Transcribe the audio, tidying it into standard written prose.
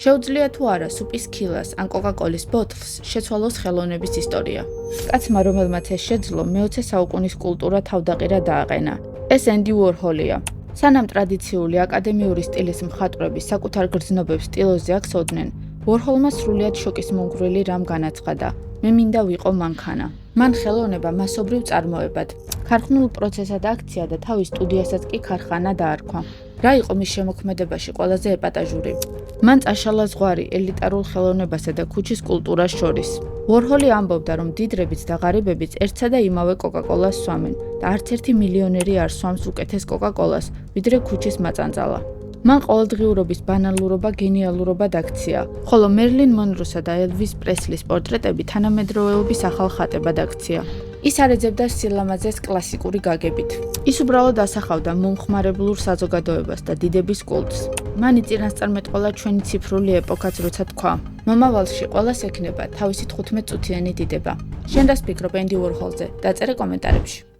შეუძლია თუ არა სუპის ქილას ან კოკა-კოლის ბოთლს შეცვალოს ხელოვნების ისტორია. კაცმა, რომელმაც ეს შეძლო, მე-20 საუკუნის კულტურა თავდაყირა დააყენა. ეს ენდი უორჰოლია. სანამ ტრადიციული აკადემიური სტილის მხატვრები საკუთარ გრძნობებს სტილოზე აქცევდნენ, უორჰოლმა სრულიად შოკის მომგვრელი რამ განაცხადა. მე მინდა ვიყო მანქანა. მან ხელოვნება მასობრივ წარმოებად, ქარხნულ პროცესად აქცია და თავის სტუდიასაც კი ქარხანა დაარქვა. რა იყო მის შემოქმედებაში ყველაზე ეპატაჟური? მან წაშალა ზღვარი ელიტარულ ხელოვნებასა და ქუჩის კულტურას შორის. უორჰოლი ამბობდა, რომ დიდრებიც და ღარიბებიც ერთსა და იმავე კოკა-კოლას სვამენ და არც ერთი მილიონერი არ სვამს უკეთეს კოკა-კოლას, ვიდრე ქუჩის მაწანწალა. მან ყოველდღიურობის ბანალურობა გენიალურობად აქცია, ხოლო მერლინ მონროსა და ელვის პრესლის პორტრეტები თანამედროვეობის ახალ ხატებად აქცია. ის არ ეძებდა სილამაზეს კლასიკური გაგებით. ის უბრალოდ ასახავდა მომხმარებლურ საზოგადოებას და დიდების კულტს. მან იწინასწარმეტყველა ჩვენი ციფრული ეპოქაც, როცა თქვა: მომავალში ყველას ექნება თავისი 15 წუთიანი დიდება. შენ რას ფიქრობ ენდი უორჰოლზე? დაწერე კომენტარებში.